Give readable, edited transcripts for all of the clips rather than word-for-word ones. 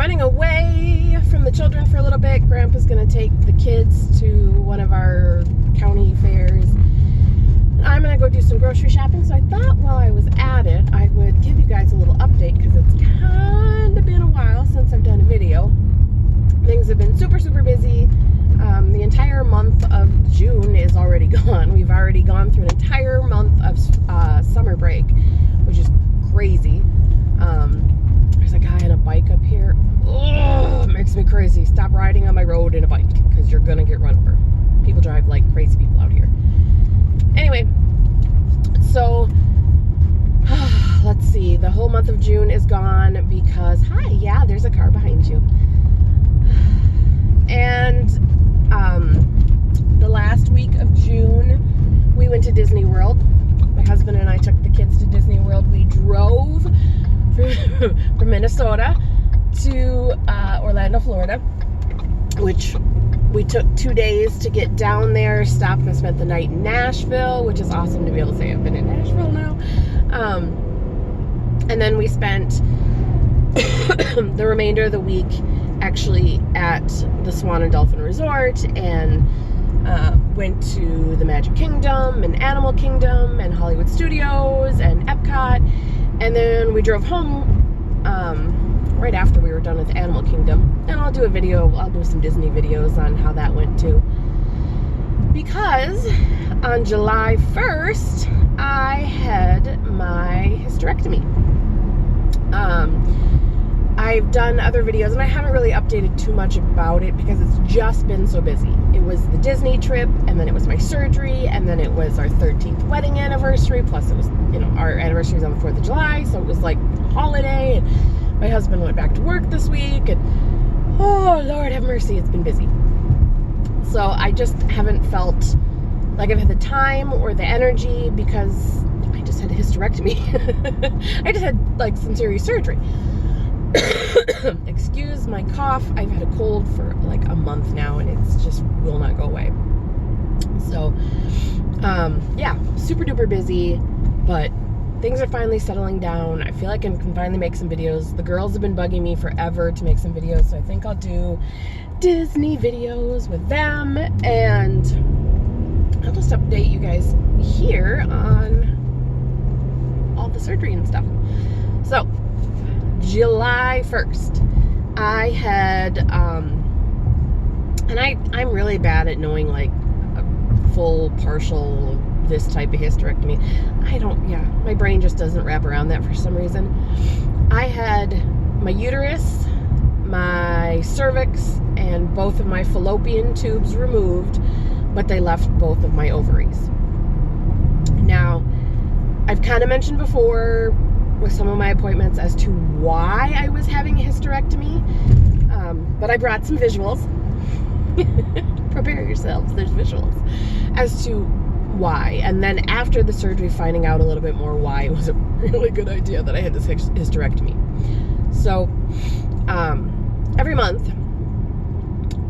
running away from the children for a little bit. Grandpa's gonna take the kids to one of our county fairs. I'm gonna go do some grocery shopping, so I thought while I was at it, I would give you guys a little update because it's kind of been a while since I've done a video. Things have been super, super busy. The entire month of June is already gone. We've already gone through an entire month of summer break, which is crazy. There's a guy on a bike up here. Oh, it makes me crazy. Stop riding on my road in a bike because you're gonna get run over. People drive like crazy people out here. Anyway, so let's see. The whole month of June is gone because, hi, yeah, there's a car behind you. And the last week of June, we went to Disney World. My husband and I took the kids to Disney World. We drove from Minnesota to Orlando, Florida, which we took 2 days to get down there, stopped and spent the night in Nashville, which is awesome to be able to say I've been in Nashville now. And then we spent the remainder of the week actually at the Swan and Dolphin Resort and went to the Magic Kingdom and Animal Kingdom and Hollywood Studios and Epcot. And then we drove home right after we were done with Animal Kingdom. And I'll do a video, I'll do some Disney videos on how that went too. Because on July 1st, I had my hysterectomy. I've done other videos and I haven't really updated too much about it because it's just been so busy. It was the Disney trip, and then it was my surgery, and then it was our 13th wedding anniversary, plus it was, you know, our anniversary is on the 4th of July, so it was like a holiday, and my husband went back to work this week, and oh, Lord have mercy, it's been busy. So I just haven't felt like I've had the time or the energy because I just had a hysterectomy. I just had like some serious surgery. Excuse my cough. I've had a cold for like a month now and it's just will not go away. So yeah, super duper busy, but things are finally settling down. I feel like I can finally make some videos. The girls have been bugging me forever to make some videos, so I think I'll do Disney videos with them, and I'll just update you guys here on all the surgery and stuff. So July 1st, I had, and I'm really bad at knowing like a full, partial, this type of hysterectomy. My brain just doesn't wrap around that for some reason. I had my uterus, my cervix, and both of my fallopian tubes removed, but they left both of my ovaries. Now, I've kind of mentioned before with some of my appointments as to why I was having a hysterectomy, but I brought some visuals. Prepare yourselves, there's visuals as to why, and then after the surgery finding out a little bit more why it was a really good idea that I had this hysterectomy. So every month,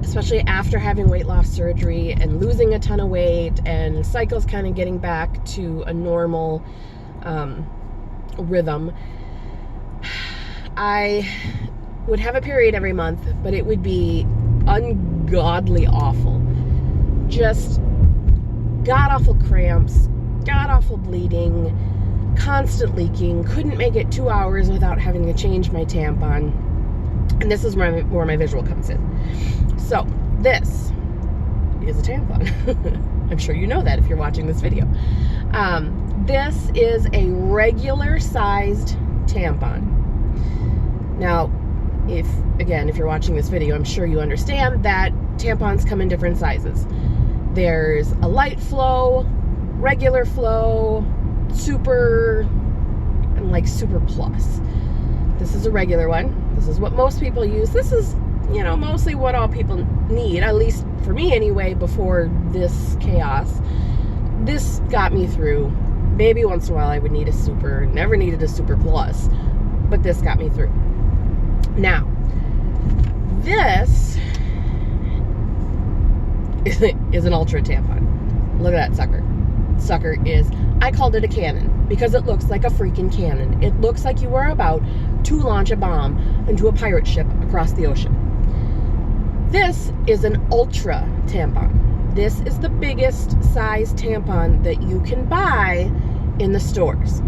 especially after having weight loss surgery and losing a ton of weight and cycles kind of getting back to a normal rhythm, I would have a period every month, but it would be ungodly awful. Just god-awful cramps, god-awful bleeding, constant leaking, couldn't make it 2 hours without having to change my tampon. And this is where my visual comes in. So, this is a tampon. I'm sure you know that if you're watching this video. This is a regular sized tampon. Now, if you're watching this video, I'm sure you understand that tampons come in different sizes. There's a light flow, regular flow, super, and like super plus. This is a regular one. This is what most people use. This is, you know, mostly what all people need, at least for me anyway, before this chaos. This got me through. Maybe once in a while I would need a super, never needed a super plus, but this got me through. Now, this is an ultra tampon. Look at that sucker. Sucker is, I called it a cannon because it looks like a freaking cannon. It looks like you are about to launch a bomb into a pirate ship across the ocean. This is an ultra tampon. This is the biggest size tampon that you can buy in the stores.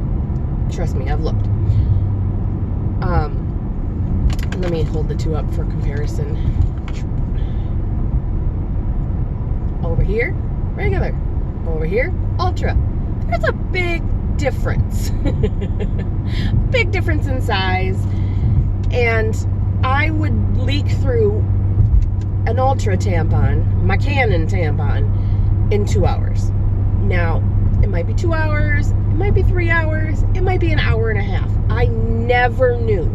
Trust me, I've looked. Let me hold the two up for comparison. Over here, regular. Over here, ultra. There's a big difference. Big difference in size. And I would leak through an ultra tampon, my Canon tampon, in 2 hours. Now, it might be 2 hours, it might be 3 hours, it might be an hour and a half. I never knew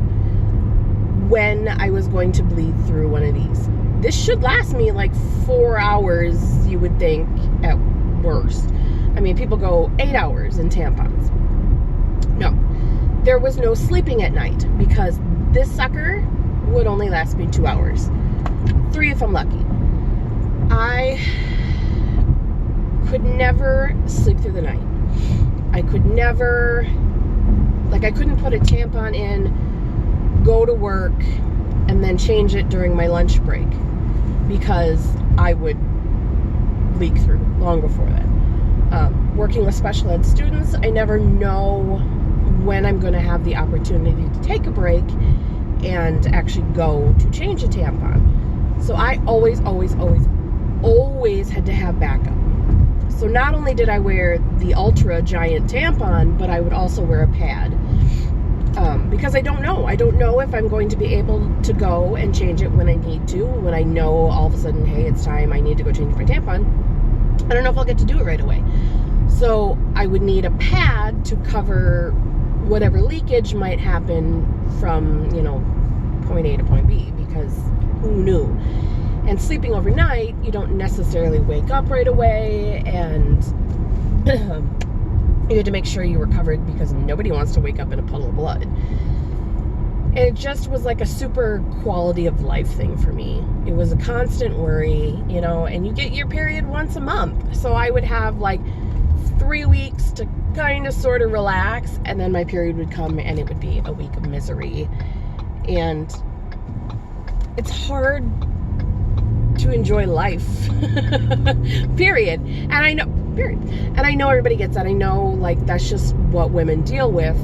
when I was going to bleed through one of these. This should last me like 4 hours, you would think, at worst. I mean, people go 8 hours in tampons. No, there was no sleeping at night because this sucker would only last me 2 hours. 3 if I'm lucky. I could never sleep through the night. I could never, like, I couldn't put a tampon in, go to work, and then change it during my lunch break because I would leak through long before that. Working with special ed students, I never know when I'm going to have the opportunity to take a break and actually go to change a tampon. So I always had to have backup. So not only did I wear the ultra giant tampon, but I would also wear a pad. Because I don't know. I don't know if I'm going to be able to go and change it when I need to. When I know all of a sudden, hey, it's time, I need to go change my tampon. I don't know if I'll get to do it right away. So I would need a pad to cover whatever leakage might happen from, point A to point B, because who knew? And sleeping overnight, you don't necessarily wake up right away, and you had to make sure you were covered because nobody wants to wake up in a puddle of blood. And it just was like a super quality of life thing for me. It was a constant worry, and you get your period once a month. So I would have like 3 weeks to kind of sort of relax, and then my period would come and it would be a week of misery. And it's hard to enjoy life. Period. And I know everybody gets that. I know, like, that's just what women deal with.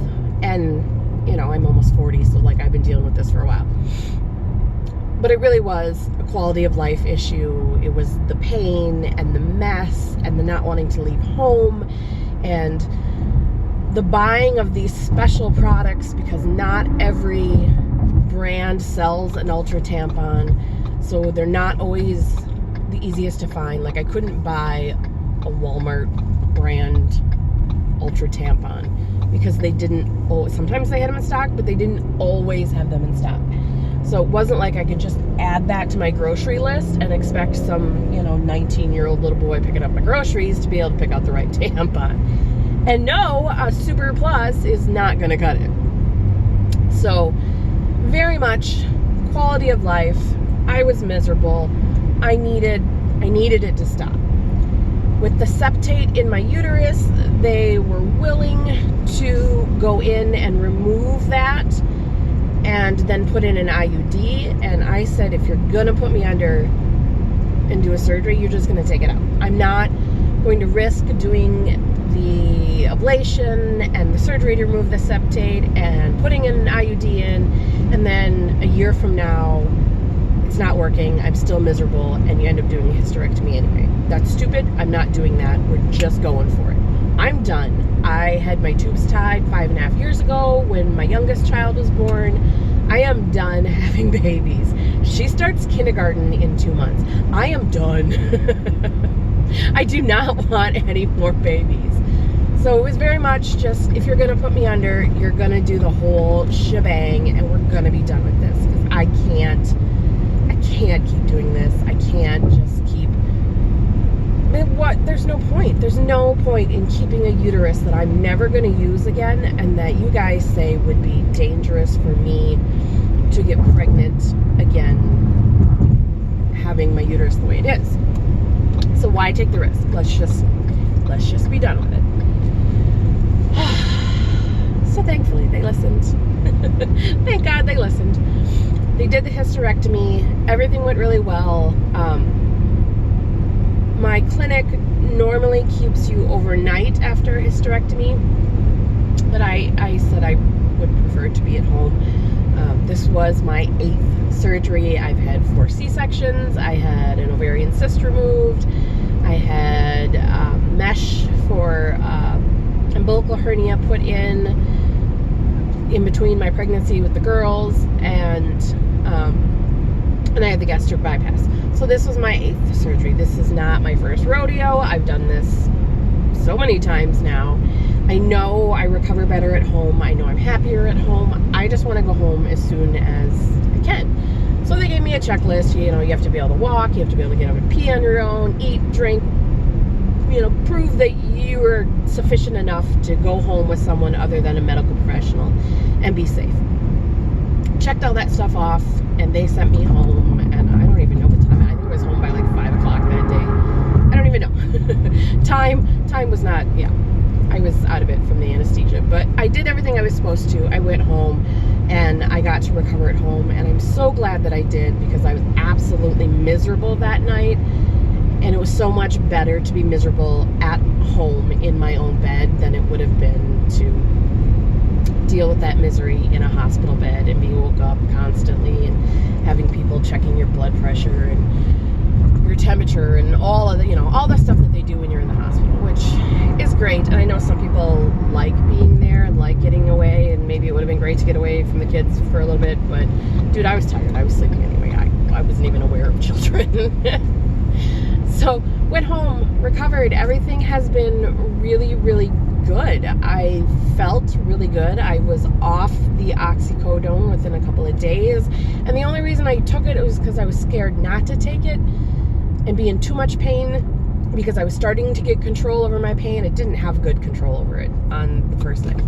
And, I'm almost 40, so, like, I've been dealing with this for a while. But it really was a quality of life issue. It was the pain and the mess and the not wanting to leave home and the buying of these special products, because not every brand sells an ultra tampon. So they're not always the easiest to find. Like, I couldn't buy a Walmart brand ultra tampon because they didn't always, sometimes they had them in stock, but they didn't always have them in stock. So it wasn't like I could just add that to my grocery list and expect some, 19-year-old little boy picking up my groceries to be able to pick out the right tampon. And no, a Super Plus is not going to cut it. So very much quality of life. I was miserable. I needed it to stop. With the septate in my uterus, they were willing to go in and remove that and then put in an IUD. And I said, if you're going to put me under and do a surgery, you're just going to take it out. I'm not going to risk doing the ablation and the surgery to remove the septate and putting an IUD in, and then a year from now, it's not working, I'm still miserable, and you end up doing a hysterectomy anyway. That's stupid. I'm not doing that. We're just going for it. I'm done. I had my tubes tied 5.5 years ago when my youngest child was born. I am done having babies. She starts kindergarten in 2 months. I am done. I do not want any more babies. So it was very much just, if you're going to put me under, you're going to do the whole shebang, and we're going to be done with this, because I can't keep doing this. I can't just keep, there's no point. There's no point in keeping a uterus that I'm never going to use again, and that you guys say would be dangerous for me to get pregnant again, having my uterus the way it is. So why take the risk? Let's just be done with it. So thankfully they listened. Thank God they listened. They did the hysterectomy. Everything went really well. My clinic normally keeps you overnight after a hysterectomy, but I said I would prefer to be at home. This was my 8th surgery. I've had 4 C-sections. I had an ovarian cyst removed. I had mesh for umbilical hernia put in between my pregnancy with the girls, and I had the gastric bypass. So this was my 8th surgery. This is not my first rodeo. I've done this so many times now. I know I recover better at home. I know I'm happier at home. I just want to go home as soon as I can. So they gave me a checklist. You know, you have to be able to walk, you have to be able to get up and pee on your own, eat, drink, you know, prove that you are sufficient enough to go home with someone other than a medical professional and be safe. Checked all that stuff off, and they sent me home, and I don't even know what time. I think I was home by like 5 o'clock that day. I don't even know. Time was not, yeah. I was out of it from the anesthesia, but I did everything I was supposed to. I went home and I got to recover at home, and I'm so glad that I did, because I was absolutely miserable that night, and it was so much better to be miserable at home in my own bed than it would have been to deal with that misery in a hospital bed and be woke up constantly and having people checking your blood pressure and your temperature and all of the, you know, all the stuff that they do when you're in the hospital, which is great. And I know some people like being there and like getting away, and maybe it would have been great to get away from the kids for a little bit, but dude, I was tired. I was sleeping anyway. I wasn't even aware of children. So went home, recovered. Everything has been really, really good. I felt really good. I was off the oxycodone within a couple of days, and the only reason I took it was because I was scared not to take it and be in too much pain, because I was starting to get control over my pain. I didn't have good control over it on the first night,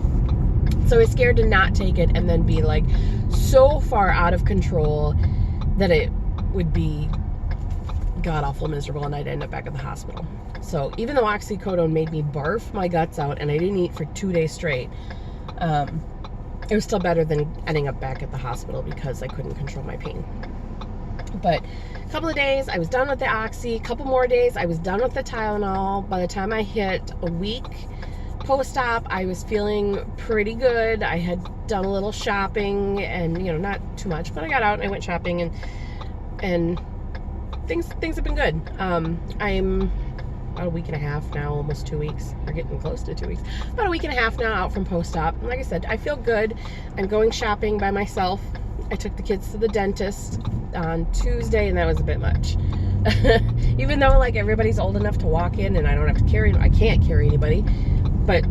so I was scared to not take it and then be like so far out of control that it would be god awful miserable and I'd end up back at the hospital. So even though oxycodone made me barf my guts out and I didn't eat for 2 days straight, it was still better than ending up back at the hospital because I couldn't control my pain. But a couple of days I was done with the oxy. A couple more days I was done with the Tylenol. By the time I hit a week post-op, I was feeling pretty good. I had done a little shopping, and you know, not too much, but I got out and I went shopping, and things have been good. I'm about a week and a half now, almost 2 weeks. We're getting close to 2 weeks. About a week and a half now out from post-op. And like I said, I feel good. I'm going shopping by myself. I took the kids to the dentist on Tuesday, and that was a bit much. Even though like everybody's old enough to walk in and I don't have to carry, I can't carry anybody, but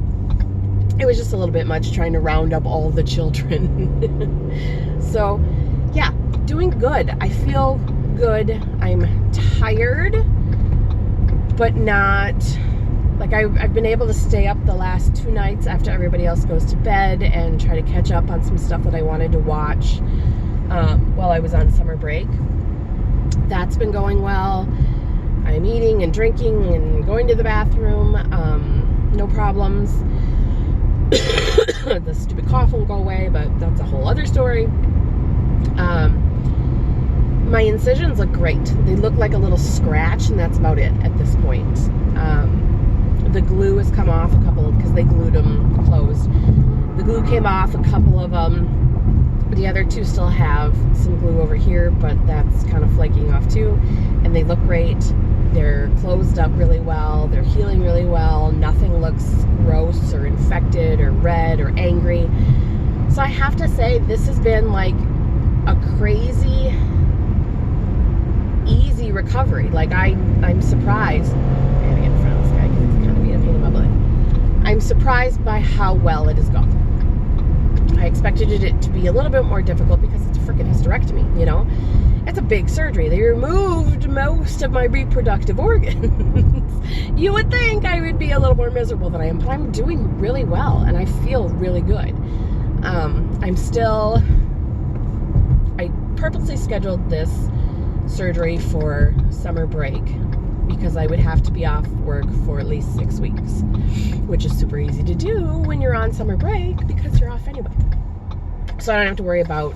it was just a little bit much trying to round up all the children. So yeah, doing good. I feel good. I'm tired, but not like I've been able to stay up the last 2 nights after everybody else goes to bed and try to catch up on some stuff that I wanted to watch while I was on summer break. That's been going well. I'm eating and drinking and going to the bathroom, no problems. The stupid cough won't go away, but that's a whole other story. My incisions look great. They look like a little scratch, and that's about it at this point. The glue has come off a couple, because they glued them closed. The glue came off a couple of them. The other 2 still have some glue over here, but that's kind of flaking off too. And they look great. They're closed up really well. They're healing really well. Nothing looks gross or infected or red or angry. So I have to say, this has been like a crazy easy recovery. Like I'm surprised. I gotta get in front of this guy because it's kind of being a pain in my butt. I'm surprised by how well it has gone. I expected it to be a little bit more difficult because it's a freaking hysterectomy, you know? It's a big surgery. They removed most of my reproductive organs. You would think I would be a little more miserable than I am, but I'm doing really well and I feel really good. I purposely scheduled this surgery for summer break because I would have to be off work for at least 6 weeks, which is super easy to do when you're on summer break because you're off anyway. So I don't have to worry about,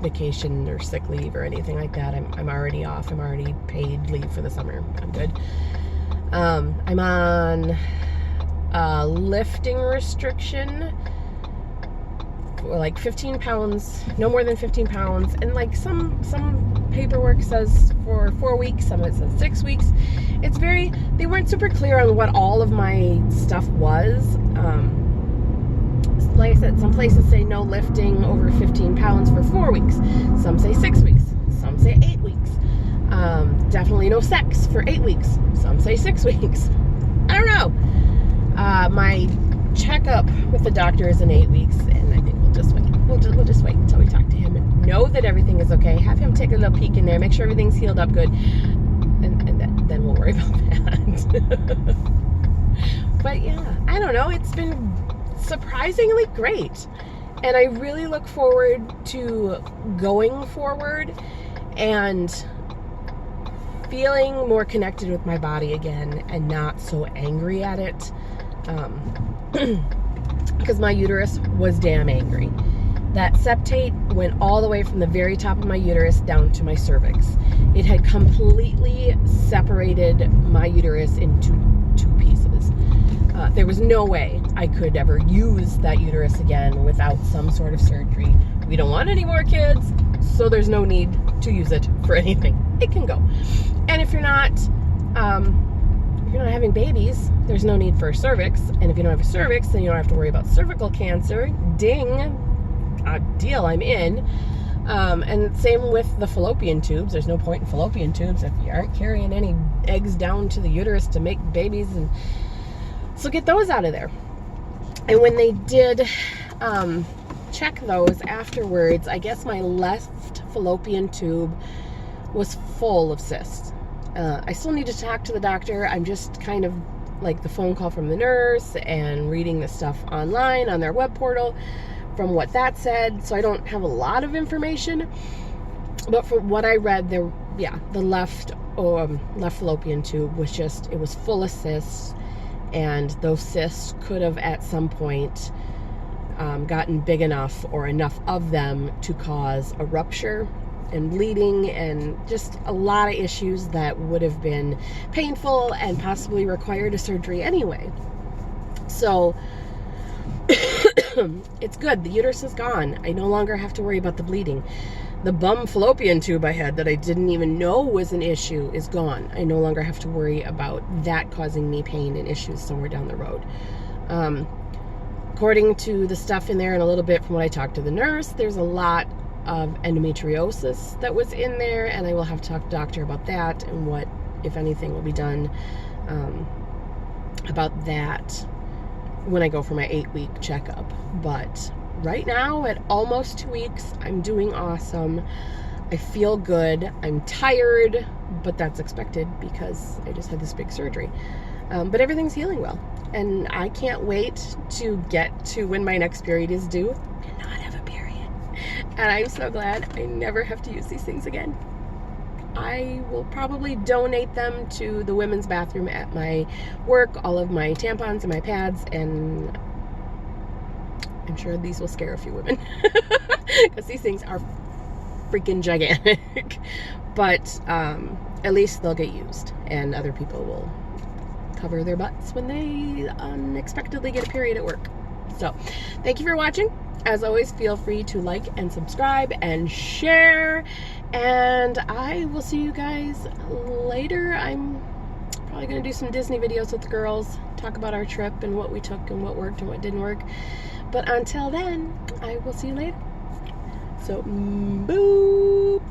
vacation or sick leave or anything like that. I'm already off. I'm already paid leave for the summer. I'm good. I'm on a lifting restriction for like 15 pounds, no more than 15 pounds. And like some paperwork says for 4 weeks, some it says 6 weeks. They weren't super clear on what all of my stuff was. Like I said, some places say no lifting over 15 pounds for 4 weeks. Some say 6 weeks. Some say 8 weeks. Definitely no sex for 8 weeks. Some say 6 weeks. I don't know. My checkup with the doctor is in 8 weeks, and I think we'll just wait. We'll just wait until we talk to him and know that everything is okay. Have him take a little peek in there, make sure everything's healed up good, and then we'll worry about that. But yeah, I don't know. It's been surprisingly great, and I really look forward to going forward and feeling more connected with my body again and not so angry at it, because my uterus was damn angry. That septate went all the way from the very top of my uterus down to my cervix. It had completely separated my uterus into 2 pieces. There was no way I could ever use that uterus again without some sort of surgery. We don't want any more kids, so there's no need to use it for anything. It can go. And if you're not having babies, there's no need for a cervix. And if you don't have a cervix, then you don't have to worry about cervical cancer. Ding, a deal I'm in. And same with the fallopian tubes. There's no point in fallopian tubes if you aren't carrying any eggs down to the uterus to make babies, and so get those out of there. And when they did check those afterwards, I guess my left fallopian tube was full of cysts. I still need to talk to the doctor. I'm just kind of like the phone call from the nurse and reading the stuff online on their web portal from what that said. So I don't have a lot of information, but from what I read, the left fallopian tube was it was full of cysts. And those cysts could have at some point gotten big enough or enough of them to cause a rupture and bleeding and just a lot of issues that would have been painful and possibly required a surgery anyway. So it's good. The uterus is gone. I no longer have to worry about the bleeding. The bum fallopian tube I had that I didn't even know was an issue is gone. I no longer have to worry about that causing me pain and issues somewhere down the road. According to the stuff in there and a little bit from what I talked to the nurse, there's a lot of endometriosis that was in there, and I will have to talk to the doctor about that and what, if anything, will be done about that when I go for my 8-week checkup. But right now, at almost 2 weeks, I'm doing awesome. I feel good. I'm tired, but that's expected because I just had this big surgery. But everything's healing well. And I can't wait to get to when my next period is due and not have a period. And I'm so glad I never have to use these things again. I will probably donate them to the women's bathroom at my work, all of my tampons and my pads, and I'm sure these will scare a few women because these things are freaking gigantic. But at least they'll get used, and other people will cover their butts when they unexpectedly get a period at work. So thank you for watching. As always, feel free to like and subscribe and share, and I will see you guys later. I'm probably going to do some Disney videos with the girls, talk about our trip and what we took and what worked and what didn't work. But until then, I will see you later. So, boop.